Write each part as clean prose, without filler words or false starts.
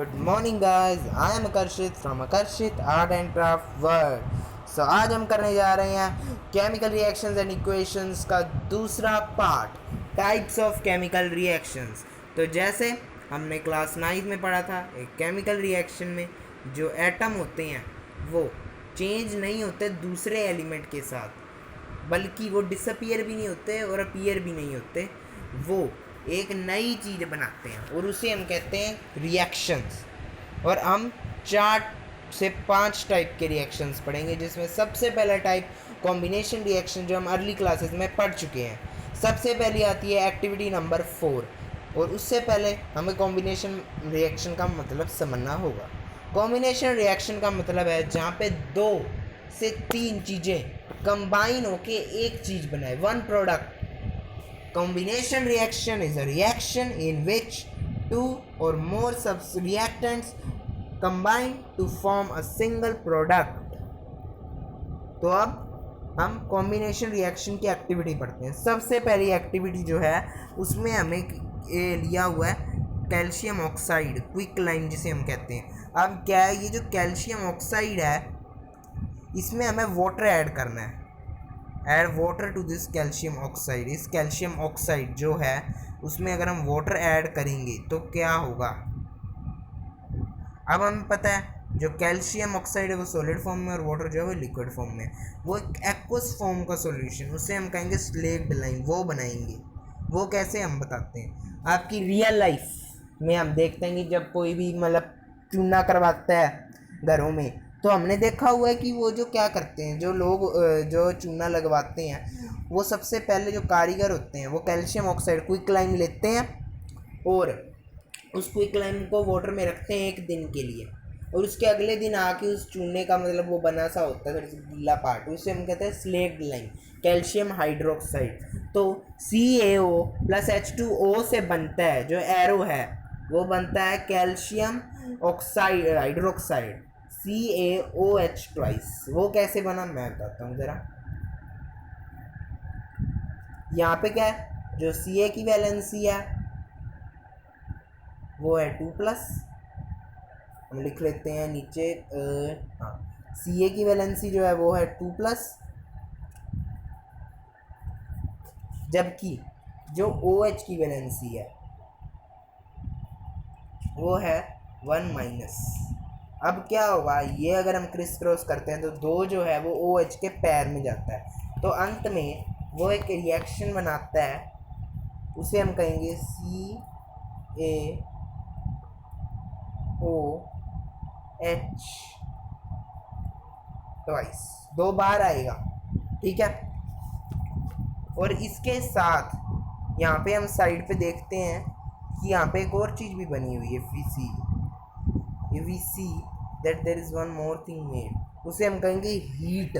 Good morning guys, I am आकर्षित from आकर्षित art and craft world. सो आज हम करने जा रहे हैं केमिकल रिएक्शंस एंड इक्वेशंस का दूसरा part, types of chemical reactions. तो जैसे हमने क्लास 9 में पढ़ा था, एक केमिकल रिएक्शन में जो एटम होते हैं वो चेंज नहीं होते दूसरे एलिमेंट के साथ, बल्कि वो डिसअपियर भी नहीं होते और अपीयर भी नहीं होते, वो एक नई चीज़ बनाते हैं और उसे हम कहते हैं रिएक्शंस। और हम 4 से 5 टाइप के रिएक्शंस पढ़ेंगे, जिसमें सबसे पहला टाइप कॉम्बिनेशन रिएक्शन, जो हम अर्ली क्लासेस में पढ़ चुके हैं। सबसे पहली आती है एक्टिविटी नंबर 4, और उससे पहले हमें कॉम्बिनेशन रिएक्शन का मतलब समझना होगा। कॉम्बिनेशन रिएक्शन का मतलब है जहाँ पे 2 से 3 चीज़ें कंबाइन होके एक चीज़ बनाए, one product. Combination reaction is a reaction in which two or more reactants combine to form a single product. तो अब हम कॉम्बिनेशन रिएक्शन की एक्टिविटी पढ़ते हैं। सबसे पहली एक्टिविटी जो है उसमें हमें लिया हुआ है कैल्शियम ऑक्साइड, क्विक लाइम जिसे हम कहते हैं। अब क्या है, ये जो कैल्शियम ऑक्साइड है इसमें हमें वाटर ऐड करना है। Add water to this calcium oxide. इस कैल्शियम ऑक्साइड जो है उसमें अगर हम वाटर ऐड करेंगे तो क्या होगा। अब हमें पता है जो कैल्शियम ऑक्साइड है वो सॉलिड फॉर्म में और वाटर जो है वो लिक्विड फॉर्म में। वो एक एक्वस फॉर्म का सॉल्यूशन, उसे हम कहेंगे स्लेक्ड लाइम, वो बनाएंगे। वो कैसे हम बताते हैं, आपकी रियल लाइफ में हम देखते हैं कि जब कोई भी मतलब चूना करवाता है घरों में, तो हमने देखा हुआ है कि वो जो क्या करते हैं, जो लोग जो चूना लगवाते हैं, वो सबसे पहले जो कारीगर होते हैं वो कैल्शियम ऑक्साइड क्विक लाइम लेते हैं और उस क्विक लाइम को वाटर में रखते हैं 1 दिन के लिए, और उसके अगले दिन आके उस चूने का मतलब वो बना सा होता है गीला पार्ट, उसे हम कहते हैं स्लेक्ड लाइम, कैल्शियम हाइड्रोक्साइड। तो CaO प्लस H2O से बनता है, जो एरो है वो बनता है calcium oxide hydroxide, CaOH twice. वो कैसे बना मैं बताता हूँ ज़रा। यहाँ पे क्या है, जो Ca की वैलेंसी है वो है 2+, हम लिख लेते हैं नीचे। हाँ, Ca की वैलेंसी जो है वो है 2+, जबकि जो OH की वैलेंसी है वो है 1-। अब क्या होगा, ये अगर हम क्रिस क्रॉस करते हैं तो 2 जो है वो OH के पैर में जाता है, तो अंत में वो एक रिएक्शन बनाता है, उसे हम कहेंगे CaOH ट्वाइस, 2 बार आएगा, ठीक है। और इसके साथ यहाँ पे हम साइड पे देखते हैं कि यहाँ पे एक और चीज़ भी बनी हुई है, we see that there is one more thing made, उसे हम कहेंगे हीट।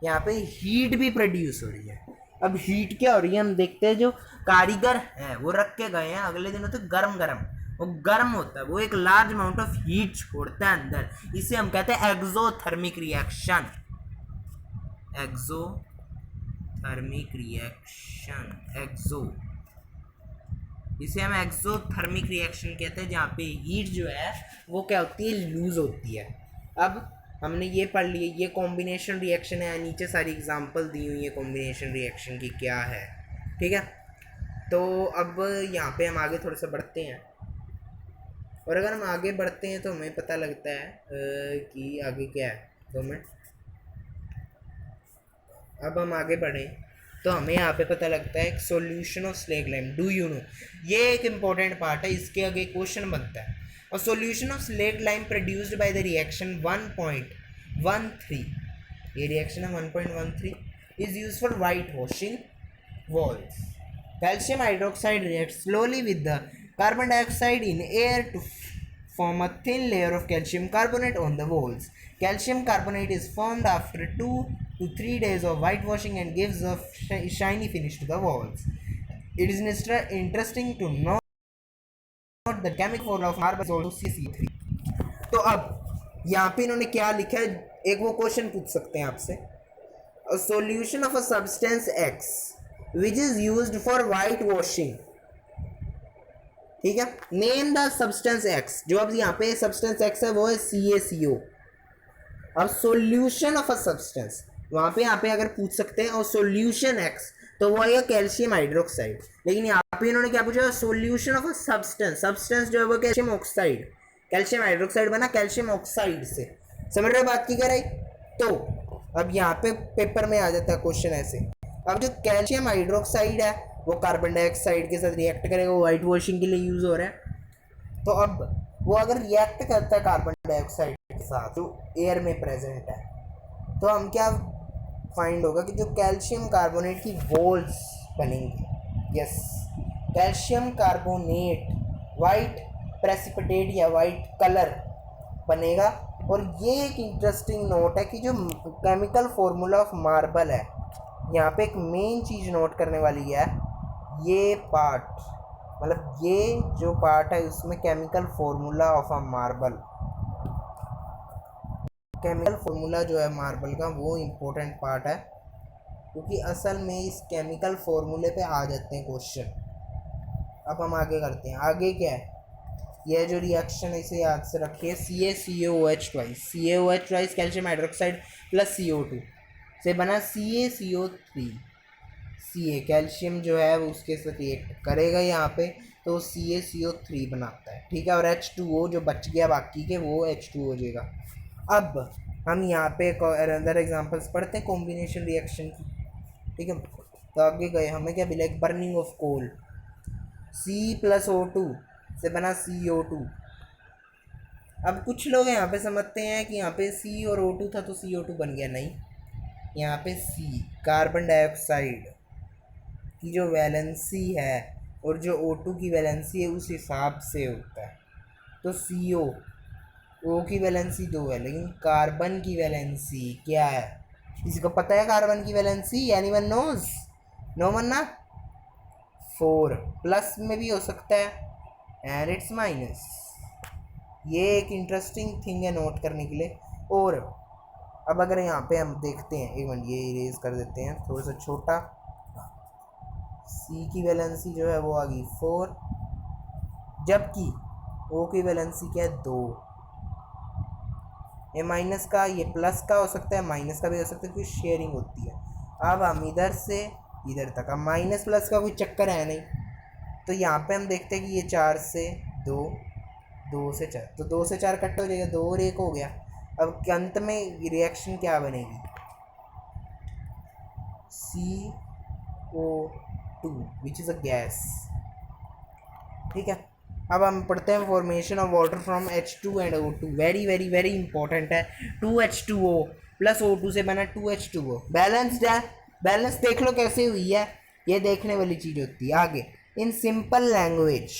यहाँ पे हीट भी प्रोड्यूस हो रही है। अब हीट क्या हो रही है हम देखते हैं, जो कारीगर हैं वो रख के गए हैं, अगले दिन होते गरम गरम, वो गर्म होता है, वो एक लार्ज अमाउंट ऑफ हीट छोड़ता है अंदर, इसे हम कहते हैं एक्सोथर्मिक रिएक्शन। एक्सोथर्मिक रिएक्शन, इसे हम एक्सोथर्मिक रिएक्शन कहते हैं, जहाँ पे हीट जो है वो क्या होती है, लूज होती है। अब हमने ये पढ़ लिया, ये कॉम्बिनेशन रिएक्शन है, नीचे सारी एग्जांपल दी हुई है कॉम्बिनेशन रिएक्शन की क्या है, ठीक है। तो अब यहाँ पे हम आगे थोड़ा सा बढ़ते हैं, और अगर हम आगे बढ़ते हैं तो हमें पता लगता है कि आगे क्या है। 2 मिनट, अब हम आगे बढ़ें तो हमें यहाँ पे पता लगता है solution of slaked lime, do you know, ये एक इंपॉर्टेंट पार्ट है, इसके आगे क्वेश्चन बनता है। और solution of slaked lime produced by the reaction 1.13, ये रिएक्शन है 1.13, is used for white washing walls. Calcium hydroxide reacts slowly with the carbon dioxide in air to form a thin layer of calcium carbonate on the walls. Calcium carbonate is formed after 2 to 3 days of whitewashing and gives a shiny finish to the walls. It is interesting to note that chemical formula of marble is also CC3. तो अब यहाँ पे इन्होंने क्या लिखा है, एक वो क्वेश्चन पूछ सकते हैं आपसे, a solution of a substance X which is used for whitewashing ठीक है। नेम द सब्सटेंस एक्स, जो अब यहाँ पे सब्सटेंस एक्स है वो है CaCO। अब सॉल्यूशन ऑफ अ सब्सटेंस, वहाँ पे यहाँ पे अगर पूछ सकते हैं और सॉल्यूशन एक्स तो वो आएगा कैल्शियम हाइड्रोक्साइड, लेकिन यहाँ पे इन्होंने क्या पूछा, solution of a substance, substance जो है वो कैल्शियम ऑक्साइड, कैल्शियम हाइड्रोक्साइड बना कैल्शियम ऑक्साइड से। समझ रहे हो बात की कराई। तो अब यहाँ पे पेपर में आ जाता है क्वेश्चन ऐसे, अब जो कैल्शियम हाइड्रोक्साइड है वो कार्बन डाइऑक्साइड के साथ रिएक्ट करेगा, वो वाइट वॉशिंग के लिए यूज हो रहा है। तो अब वो अगर रिएक्ट करता है कार्बन डाइऑक्साइड के साथ जो एयर में प्रेजेंट है, तो हम क्या फाइंड होगा कि जो कैल्शियम कार्बोनेट की वॉल्स बनेंगी। Yes, calcium carbonate white precipitate या वाइट कलर बनेगा। और ये एक इंटरेस्टिंग नोट है कि जो केमिकल फॉर्मूला ऑफ मार्बल है, यहाँ पे एक मेन चीज़ नोट करने वाली है, ये पार्ट, मतलब ये जो पार्ट है उसमें chemical formula of a marble, chemical formula जो है मार्बल का वो इम्पोर्टेंट पार्ट है, क्योंकि असल में इस केमिकल फॉर्मूले पे आ जाते हैं क्वेश्चन। अब हम आगे करते हैं, आगे क्या है, यह जो रिएक्शन है इसे याद से रखिए, CaCOOH twice, CaOH twice calcium hydroxide plus CO2 से बना CaCO3। Ca कैल्शियम जो है वो उसके साथ रिएक्ट करेगा यहाँ पे, तो CaCO3 बनाता है, ठीक है। और H2O जो बच गया बाकी के वो H2O हो जाएगा। अब हम यहाँ पे अदर एग्जांपल्स पढ़ते हैं कॉम्बिनेशन रिएक्शन की, ठीक है। तो आगे गए, हमें क्या मिला, एक बर्निंग ऑफ कोल, C+O2 से बना CO2। अब कुछ लोग यहाँ पे समझते हैं कि यहाँ पे C और O2 था तो CO2 बन गया, नहीं, यहाँ पे C कार्बन डाइऑक्साइड की जो वैलेंसी है और जो O2 की वैलेंसी है उस हिसाब से होता है। तो CO O की वैलेंसी 2 है, लेकिन कार्बन की वैलेंसी क्या है, किसी को पता है कार्बन की valency? Anyone knows? No one ना, 4 प्लस में भी हो सकता है एंड इट्स माइनस। ये एक इंटरेस्टिंग थिंग है नोट करने के लिए। और अब अगर यहाँ पे हम देखते हैं, एक मिनट ये इरेज कर देते हैं थोड़ा सा छोटा, C की वैलेंसी जो है वो आ गई 4, जबकि O की वैलेंसी क्या है 2। ये माइनस का, ये प्लस का हो सकता है, माइनस का भी हो सकता है, क्योंकि शेयरिंग होती है। अब हम इधर से इधर तक, अब माइनस प्लस का कोई चक्कर है नहीं, तो यहाँ पे हम देखते हैं कि ये 4 से 2, 2 से 4, तो 2 से 4 कट हो जाएगा, 2 और 1 हो गया। अब अंत में रिएक्शन क्या बनेगी, CO2 which is a gas, ठीक है। अब हम पढ़ते हैं formation of water from H2 and O2, very very very important है। 2H2O प्लस O2 से बना 2H2O, बैलेंस्ड है। बैलेंस देख लो कैसे हुई है, ये देखने वाली चीज़ होती है। आगे, in simple language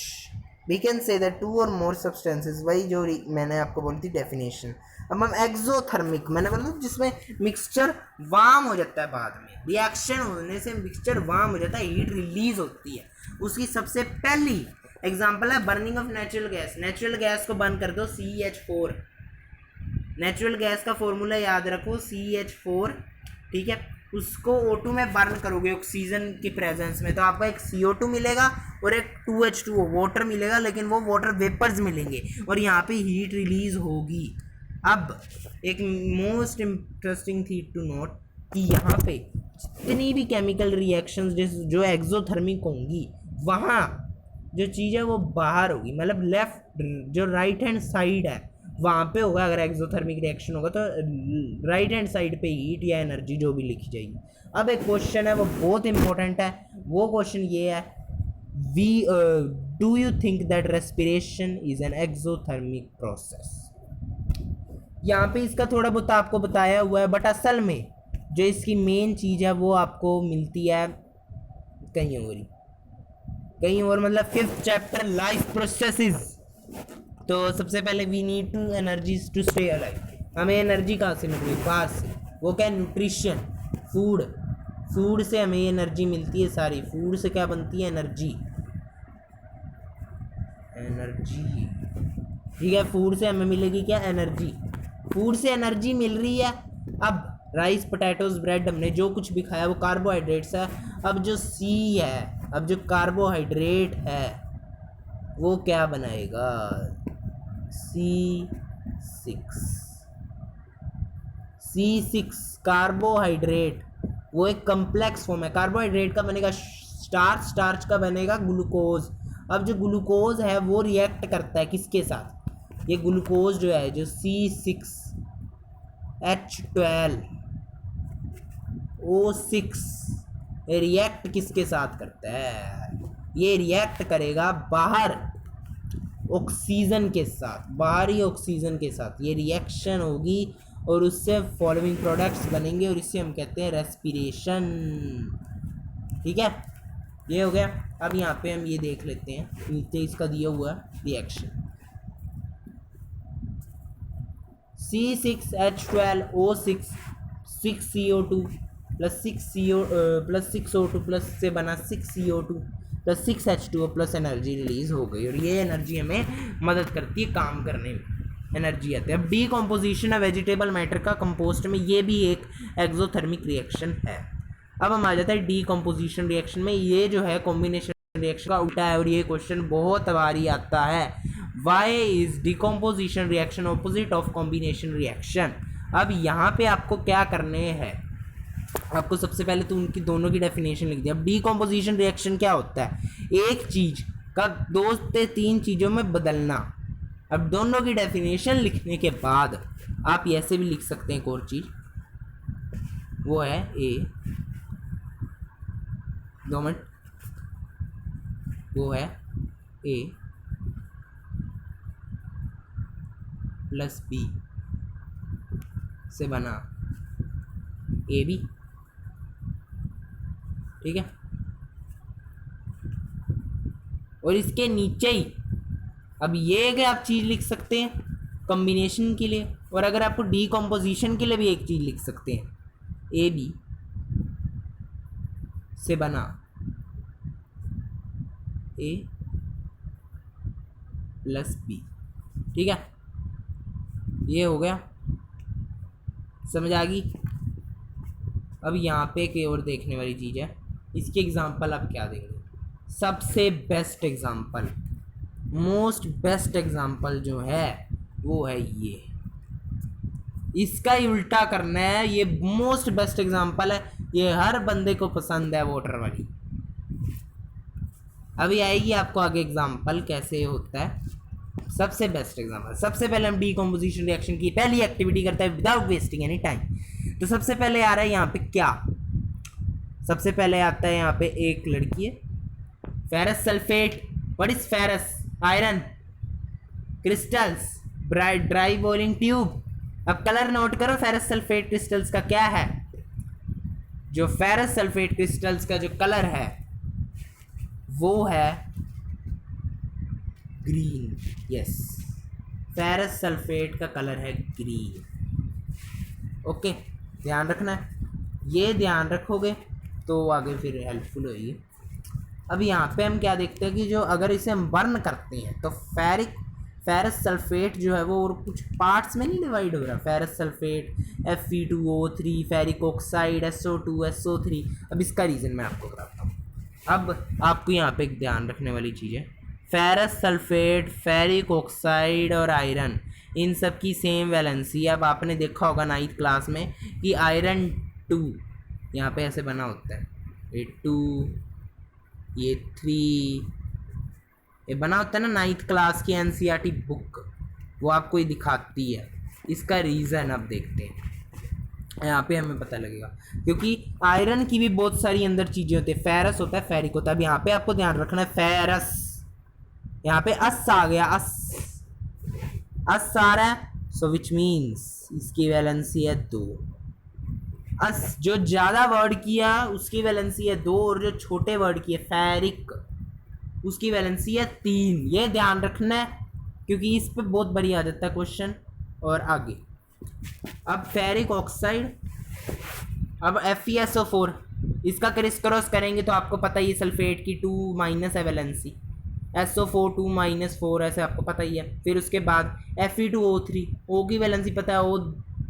we can say that 2 और मोर सब्सटेंसेस, वही जो मैंने आपको बोली थी डेफिनेशन। अब हम एक्सोथर्मिक, मैंने बोला जिसमें मिक्सचर वार्म हो जाता है, बाद में रिएक्शन होने से मिक्सचर वार्म हो जाता है, हीट रिलीज होती है। उसकी सबसे पहली एग्जाम्पल है burning of natural gas. Natural gas को बर्न कर दो, CH4, नेचुरल गैस का फॉर्मूला याद रखो CH4, ठीक है। उसको O2 में बर्न करोगे ऑक्सीजन की प्रेजेंस में, तो आपको एक CO2 मिलेगा और एक 2H2O वाटर मिलेगा, लेकिन वो वाटर वेपर्स मिलेंगे और यहाँ पे हीट रिलीज होगी। अब एक most interesting thing to note कि यहाँ पे जितनी भी केमिकल रिएक्शंस जो एक्सोथर्मिक होंगी, वहाँ जो चीज़ है वो बाहर होगी, मतलब लेफ्ट जो राइट हैंड साइड है वहाँ पे होगा। अगर एक्सोथर्मिक रिएक्शन होगा तो राइट हैंड साइड पे हीट या एनर्जी जो भी लिखी जाएगी। अब एक क्वेश्चन है वो बहुत इंपॉर्टेंट है, वो क्वेश्चन ये है, do you think that respiration is an exothermic process? यहाँ पे इसका थोड़ा बहुत आपको बताया हुआ है, बट असल में जो इसकी मेन चीज़ है वो आपको मिलती है कहीं और ही, कहीं और, मतलब 5th चैप्टर लाइफ प्रोसेसेस। तो सबसे पहले we need to energies to stay alive, हमें एनर्जी कहाँ से मिल रही है, बाहर से, वो क्या, न्यूट्रिशन, फूड, फूड से हमें एनर्जी मिलती है सारी। फूड से क्या बनती है, एनर्जी, एनर्जी, ठीक है। फूड से हमें मिलेगी क्या, एनर्जी, फूड से एनर्जी मिल रही है। अब राइस, पोटैटोज, ब्रेड, हमने जो कुछ भी खाया वो कार्बोहाइड्रेट्स है। अब जो C है, अब जो कार्बोहाइड्रेट है वो क्या बनाएगा, C6 कार्बोहाइड्रेट, वो एक कम्प्लेक्स फॉर्म है। कार्बोहाइड्रेट का बनेगा स्टार्च, स्टार्च का बनेगा ग्लूकोज। अब जो ग्लूकोज है वो रिएक्ट करता है किसके साथ, ये ग्लूकोज जो है, जो C6H12O6 रिएक्ट किसके साथ करता है, ये रिएक्ट करेगा बाहर ऑक्सीजन के साथ, बाहरी ऑक्सीजन के साथ ये रिएक्शन होगी और उससे फॉलोइंग प्रोडक्ट्स बनेंगे और इसे हम कहते हैं रेस्पिरेशन। ठीक है, ये हो गया। अब यहाँ पे हम ये देख लेते हैं नीचे इसका दिया हुआ reaction, C6H12O6 6CO2 plus 6O2 plus से बना 6CO2 plus 6H2O plus energy release हो गई और ये एनर्जी हमें मदद करती है काम करने में, एनर्जी आती है। अब डीकम्पोजिशन है वेजिटेबल मैटर का कंपोस्ट में, ये भी एक एक्सोथर्मिक रिएक्शन है। अब हम आ जाते हैं डीकम्पोजिशन रिएक्शन में। ये जो है कॉम्बिनेशन रिएक्शन का उल्टा है और ये क्वेश्चन बहुत बारी आता है, why is decomposition reaction opposite of combination reaction. अब यहाँ पे आपको क्या करने हैं, आपको सबसे पहले तो उनकी दोनों की डेफिनेशन लिख दिया। अब डीकम्पोजिशन रिएक्शन क्या होता है, एक चीज का 2 से 3 चीजों में बदलना। अब दोनों की डेफिनेशन लिखने के बाद आप ऐसे भी लिख सकते हैं एक और चीज, वो है ए, 2 मिनट, वो है ए प्लस बी से बना ए बी। ठीक है, और इसके नीचे ही अब ये कि आप चीज़ लिख सकते हैं कॉम्बिनेशन के लिए, और अगर आपको डीकम्पोजिशन के लिए भी एक चीज़ लिख सकते हैं, ए बी से बना ए प्लस बी। ठीक है, ये हो गया, समझ आ गई। अब यहाँ पे एक और देखने वाली चीज़ है, इसके एग्जांपल आप क्या देंगे, सबसे best example, most best example जो है वो है ये, इसका ही उल्टा करना है। ये मोस्ट बेस्ट एग्जांपल है, ये हर बंदे को पसंद है, वाटर वाली। अभी आएगी आपको आगे एग्जांपल कैसे होता है। सबसे बेस्ट एग्जांपल, सबसे पहले हम डीकम्पोजिशन रिएक्शन की पहली एक्टिविटी करते हैं विदाउट वेस्टिंग एनी टाइम। तो सबसे पहले आ रहा है यहाँ पे क्या, सबसे पहले आता है यहाँ पे एक लड़की है, ferrous sulphate. What is ferrous, iron, crystals, dry boiling tube. अब कलर नोट करो, फेरस सल्फेट क्रिस्टल्स का क्या है, जो फेरस सल्फेट क्रिस्टल्स का जो कलर है वो है ग्रीन। यस, फेरस सल्फेट का कलर है ग्रीन। ओके, ध्यान रखना है, ये ध्यान रखोगे तो आगे फिर हेल्पफुल होगी। अब यहाँ पे हम क्या देखते हैं कि जो अगर इसे हम बर्न करते हैं तो फेरस सल्फेट जो है वो और कुछ पार्ट्स में नहीं डिवाइड हो रहा। Ferrous sulphate Fe2O3, ferric oxide SO2 SO3। अब इसका रीज़न मैं आपको बताता हूँ। अब आपको यहाँ पे एक ध्यान रखने वाली चीज़ है, फेरस सल्फेट, फेरिक ऑक्साइड और आयरन, इन सब की सेम वैलेंसी। अब आपने देखा होगा 9th क्लास में कि आयरन 2 यहाँ पे ऐसे बना होता है, ये 2, ये 3, ये बना होता है ना। 9th क्लास की NCERT बुक वो आपको ये दिखाती है। इसका रीज़न अब देखते हैं, यहाँ पे हमें पता लगेगा, क्योंकि आयरन की भी बहुत सारी अंदर चीज़ें होती है, फेरस होता है, फेरिक होता है। अब यहाँ पे आपको ध्यान रखना है, फेरस, यहाँ पे अस आ गया, अस आ रहा है, सो विच मीन्स इसकी वैलेंसी है 2। अस जो ज़्यादा वर्ड किया उसकी वैलेंसी है 2, और जो छोटे वर्ड की है फेरिक उसकी वैलेंसी है 3। ये ध्यान रखना है क्योंकि इस पे बहुत बड़ी आ जाता है क्वेश्चन। और आगे अब फेरिक ऑक्साइड, अब FeSO4, इसका क्रिस क्रॉस करेंगे तो आपको पता ही है सल्फेट की 2- है वैलेंसी, SO4 2-4 ऐसे आपको पता ही है। फिर उसके बाद Fe2O3, O की वैलेंसी पता है, O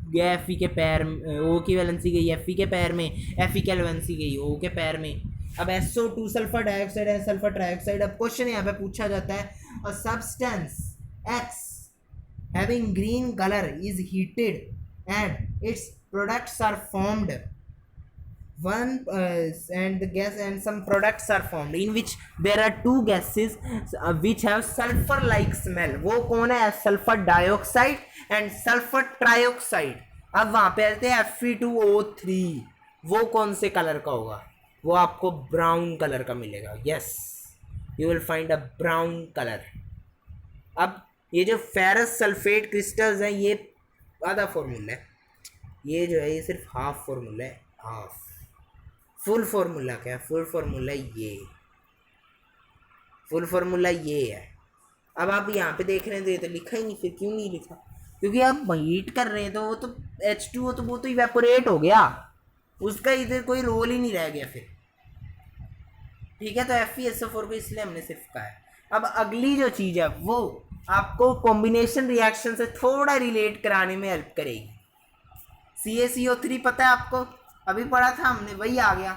गया Fe के पैर में, O की वैलेंसी गई Fe के पैर में, Fe की वैलेंसी गई O के पैर में। अब SO2 सल्फर डाइऑक्साइड है, सल्फर ट्राइऑक्साइड। अब क्वेश्चन यहाँ पे पूछा जाता है, a substance X having green color is heated and its products are formed, and the gas and some products are formed in which there are two gases which have sulfur like smell. वो कौन है? Sulphur dioxide and sulphur trioxide. अब वहां पे आते हैं Fe2O3, वो कौन से कलर का होगा? वो आपको ब्राउन कलर का मिलेगा। Yes, you will find a brown colour. अब ये जो फेरस सल्फेट क्रिस्टल्स हैं, ये आधा फॉर्मूला है, ये जो है ये सिर्फ हाफ फॉर्मूला है, हाफ। फुल फार्मूला क्या है? फुल फार्मूला ये, फुल फार्मूला ये है। अब आप यहाँ पे देख रहे हैं तो ये तो लिखा ही नहीं, फिर क्यों नहीं लिखा? क्योंकि आप हीट कर रहे हैं तो वो तो H2O तो वो तो इवेपोरेट हो गया, उसका इधर कोई रोल ही नहीं रह गया फिर। ठीक है, तो FeSO4 को इसलिए हमने सिर्फ कहा है। अब अगली जो चीज़ है वो आपको कॉम्बिनेशन रिएक्शन से थोड़ा रिलेट कराने में हेल्प करेगी। CaCO3 पता है आपको, अभी पढ़ा था हमने, वही आ गया।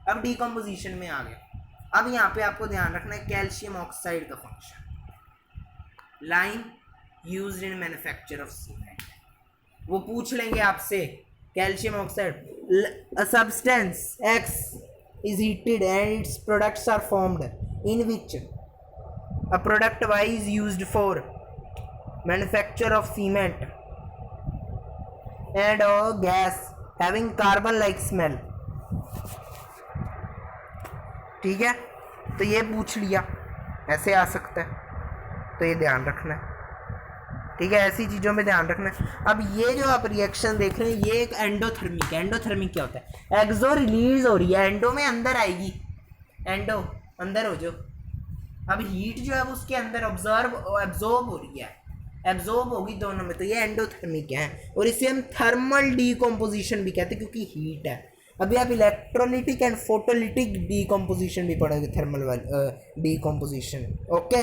अब डीकम्पोजिशन में आ गया। अब यहाँ पे आपको ध्यान रखना है कैल्शियम ऑक्साइड का function. Lime used in manufacture of cement, वो पूछ लेंगे आपसे calcium oxide. A substance X is heated and its products are formed in which a product Y is used for manufacture of cement and a gas having carbon like smell। ठीक है, तो ये पूछ लिया, ऐसे आ सकता है, तो ये ध्यान रखना है। ठीक है, ऐसी चीज़ों में ध्यान रखना है। अब ये जो आप रिएक्शन देख रहे हैं ये एक एंडोथर्मिक है। एंडोथर्मिक क्या होता है? एक्सो रिलीज हो रही है, एंडो में अंदर आएगी, एंडो अंदर हो जो। अब हीट जो है उसके अंदर एब्जॉर्ब हो रही है, एब्जॉर्ब होगी दोनों में, तो ये एंडोथर्मिक है। और इसे हम थर्मल डीकम्पोजिशन भी कहते हैं क्योंकि हीट है। अभी आप इलेक्ट्रोलिटिक एंड फोटोलिटिक डीकम्पोजिशन भी पढ़ोगे, थर्मल डीकम्पोजिशन। ओके,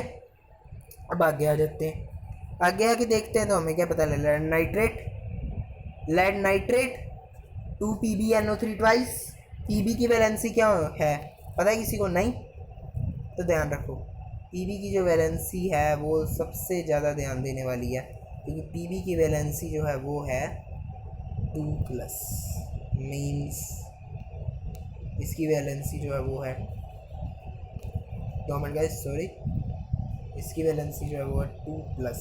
अब आगे आ जाते हैं। आगे आके देखते हैं तो हमें क्या पता लगा। Lead nitrate 2PbNO3 twice. Pb की वैलेंसी क्या है पता है किसी को? नहीं, तो ध्यान रखो Pb की जो वैलेंसी है वो सबसे ज़्यादा ध्यान देने वाली है, क्योंकि Pb की वैलेंसी जो है वो है 2+, मीन्स इसकी वैलेंसी जो है वो है इसकी वैलेंसी जो है वो है 2+।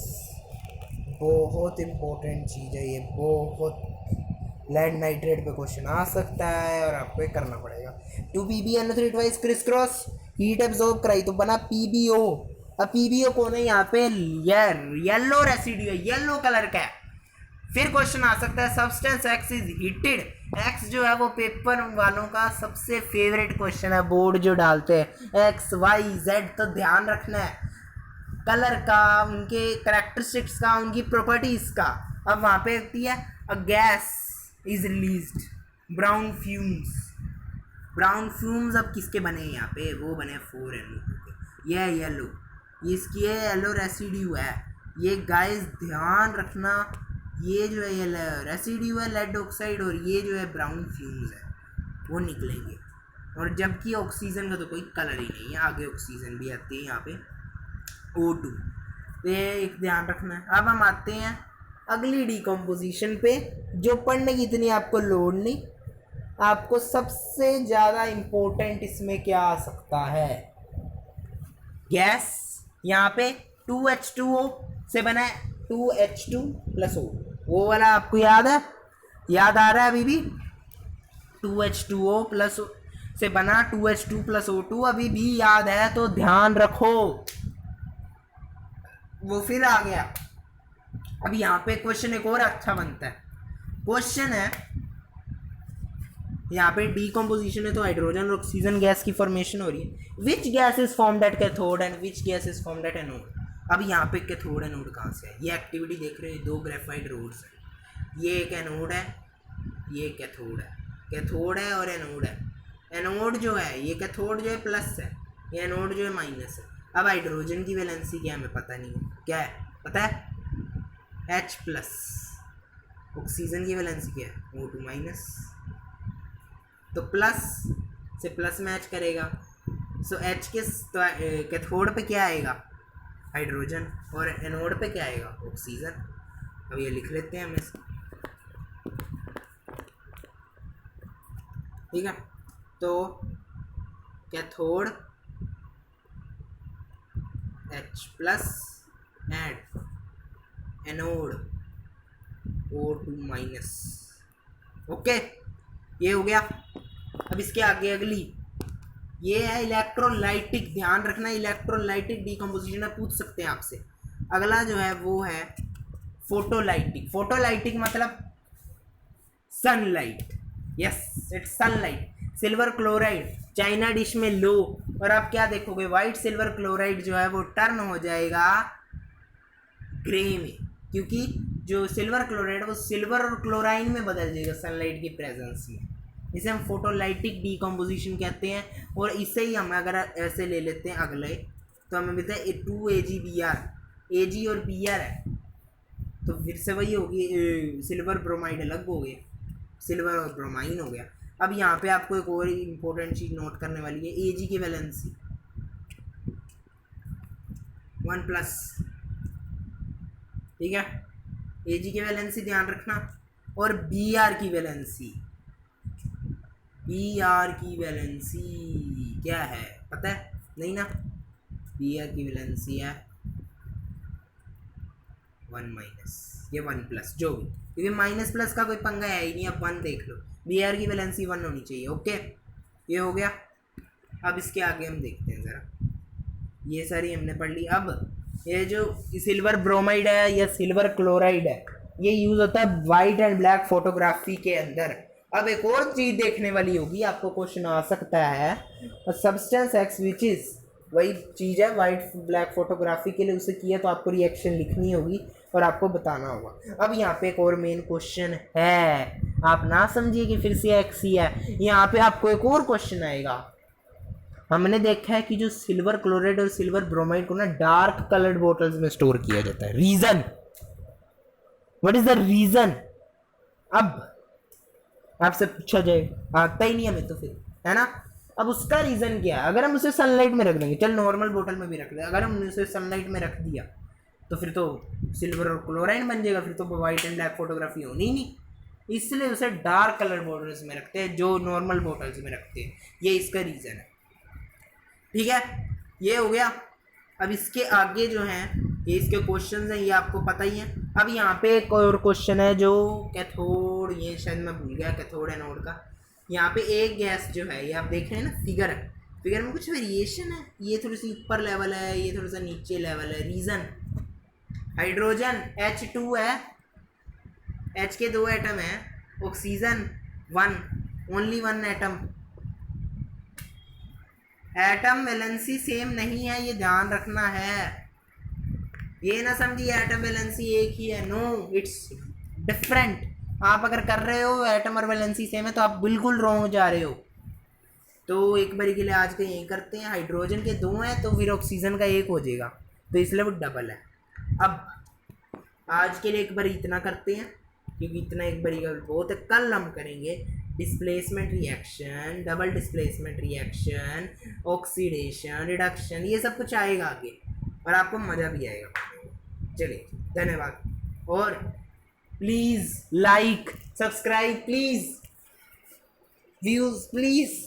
बहुत इम्पोर्टेंट चीज़ है ये, बहुत। लेड नाइट्रेट पे क्वेश्चन आ सकता है और आपको ये करना पड़ेगा। 2PbNO3 twice criss cross, heat absorb कराई तो बना PbO। अब PbO कौन है यहाँ पे? येलो रेसिड्यू है, येलो कलर का है। फिर क्वेश्चन आ सकता है substance X is heated. X जो है वो पेपर वालों का सबसे फेवरेट क्वेश्चन है, बोर्ड जो डालते हैं X Y Z। तो ध्यान रखना है कलर का, उनके करेक्टरिस्टिक्स का, उनकी प्रॉपर्टीज का। अब वहाँ पे होती है a gas is released, brown fumes. Brown fumes अब किसके बने हैं यहाँ पे? वो बने 4NO2 के। ये येलो, इसकी ये येलो रेसिड्यू है। ये गाइस ध्यान रखना, ये जो है ये रेसिड्यू है लेड ऑक्साइड, और ये जो है ब्राउन फ्यूम्स है, वो निकलेंगे। और जबकि ऑक्सीजन का तो कोई कलर ही नहीं है, आगे ऑक्सीजन भी आती है यहाँ पे O2। तो ये एक ध्यान रखना है। अब हम आते हैं अगली डीकम्पोजिशन पे, जो पढ़ने की इतनी आपको लोड नहीं। आपको सबसे ज़्यादा इम्पोर्टेंट इसमें क्या आ सकता है? गैस। यहाँ पे 2H2O से बना है 2H2+O, वो वाला आपको याद है? याद आ रहा है अभी भी? 2H2O+ से बना 2H2+O2 अभी भी याद है, तो ध्यान रखो। वो फिर आ गया। अब यहाँ पे क्वेश्चन एक और अच्छा बनता है। क्वेश्चन है यहाँ पे डीकम्पोजिशन है तो हाइड्रोजन और ऑक्सीजन गैस की फॉर्मेशन हो रही है। Which gas is formed at cathode and which gas is formed at anode. अब यहाँ पे कैथोड एनोड कहाँ से है? ये एक्टिविटी देख रहे हैं, 2 ग्रेफाइट रोड्स है, ये एक एनोड है, ये कैथोड है। कैथोड है और एनोड है। एनोड जो है ये कैथोड जो है प्लस है, ये एनोड जो है माइनस है। अब हाइड्रोजन की वैलेंसी क्या है हमें पता नहीं है, क्या है पता है? H+। ऑक्सीजन की वैलेंसी क्या है? O2-। तो प्लस से प्लस मैच करेगा। सो H के कैथोड पे क्या आएगा, हाइड्रोजन, और एनोड पे क्या आएगा, ऑक्सीजन। अब ये लिख लेते हैं हम इसको, ठीक है। तो cathode H plus and anode O2 minus. Okay, ये हो गया। अब इसके आगे अगली ये है इलेक्ट्रोलाइटिक। ध्यान रखना, इलेक्ट्रोलाइटिक डिकम्पोजिशन में पूछ सकते हैं आपसे। अगला जो है वो है फोटोलाइटिक। फोटोलाइटिक मतलब sunlight, yes it's sunlight. Silver chloride China dish में लो, और आप क्या देखोगे, वाइट सिल्वर क्लोराइड जो है वो टर्न हो जाएगा ग्रे में, क्योंकि जो सिल्वर क्लोराइड वो सिल्वर और क्लोराइन में बदल जाएगा सनलाइट की प्रेजेंस में। इसे हम फोटोलाइटिक डिकम्पोजिशन कहते हैं। और इसे ही हम अगर ऐसे ले लेते हैं अगले, तो हमें मिलता है 2AgBr। Ag और Br है, तो फिर से वही होगी, सिल्वर ब्रोमाइड अलग हो गया, सिल्वर और ब्रोमाइन हो गया। अब यहाँ पे आपको एक और इम्पोर्टेंट चीज़ नोट करने वाली है, Ag की वैलेंसी 1+, ठीक है। Ag की वैलेंसी ध्यान रखना, और Br की वैलेंसी, Br की वैलेंसी क्या है पता है, नहीं ना। Br की वैलेंसी है 1-, ये 1+, जो भी, क्योंकि माइनस प्लस का कोई पंगा है ही नहीं। अब 1 देख लो, Br की वैलेंसी 1 होनी चाहिए। ओके, ये हो गया। अब इसके आगे हम देखते हैं ज़रा, ये सारी हमने पढ़ ली। अब ये जो सिल्वर ब्रोमाइड है या सिल्वर क्लोराइड है, ये यूज़ होता है वाइट एंड ब्लैक फोटोग्राफी के अंदर। अब एक और चीज़ देखने वाली होगी, आपको क्वेश्चन आ सकता है, सब्सटेंस एक्स विच इज़, वही चीज़ है वाइट ब्लैक फोटोग्राफी के लिए उसे किया, तो आपको रिएक्शन लिखनी होगी और आपको बताना होगा। अब यहाँ पे एक और मेन क्वेश्चन है, आप ना समझिए कि फिर से एक्स ही है, यहाँ पे आपको एक और क्वेश्चन आएगा। हमने देखा है कि जो सिल्वर क्लोराइड और सिल्वर ब्रोमाइड को ना डार्क कलर्ड बोटल्स में स्टोर किया जाता है। Reason, what is the reason? अब आपसे पूछा जाए, आता ही नहीं हमें तो फिर, है ना। अब उसका रीजन क्या है? अगर हम उसे सनलाइट में रख देंगे, चल नॉर्मल बोतल में भी रख दे, अगर हमने उसे सनलाइट में रख दिया तो फिर तो सिल्वर और क्लोराइड बन जाएगा, फिर तो वाइट एंड ब्लैक फोटोग्राफी होनी ही नहीं। इसलिए उसे डार्क कलर बोटल्स में रखते हैं, जो नॉर्मल बोटल्स में रखते हैं। ये इसका रीजन है, ठीक है। ये हो गया। अब इसके आगे जो हैं ये इसके क्वेश्चंस हैं, ये आपको पता ही है। अब यहाँ पे एक और क्वेश्चन है जो कैथोड, ये शायद मैं भूल गया कैथोड एनोड का। यहाँ पे एक गैस जो है, ये आप देख रहे हैं ना, फिगर है, फिगर में कुछ वेरिएशन है, ये थोड़ी सी ऊपर लेवल है, ये थोड़ा सा नीचे लेवल है। रीज़न, हाइड्रोजन H2 है, H के 2 एटम है, oxygen 1, only 1 atom. Atom valency same नहीं है, ये ध्यान रखना है। ये ना समझिए एटम वैलेंसी एक ही है, नो इट्स डिफरेंट। आप अगर कर रहे हो एटम और वैलेंसी सेम है तो आप बिल्कुल रॉन्ग जा रहे हो। तो एक बारी के लिए आज के यही करते हैं, हाइड्रोजन के 2 हैं तो फिर ऑक्सीजन का 1 हो जाएगा, तो इसलिए वो डबल है। अब आज के लिए एक बार इतना करते हैं, क्योंकि इतना एक बारी का बहुत है। कल हम करेंगे displacement reaction, double displacement reaction, oxidation, reduction, ये सब कुछ आएगा आगे और आपको मज़ा भी आएगा। चलिए, धन्यवाद। और please like, subscribe, please views, please.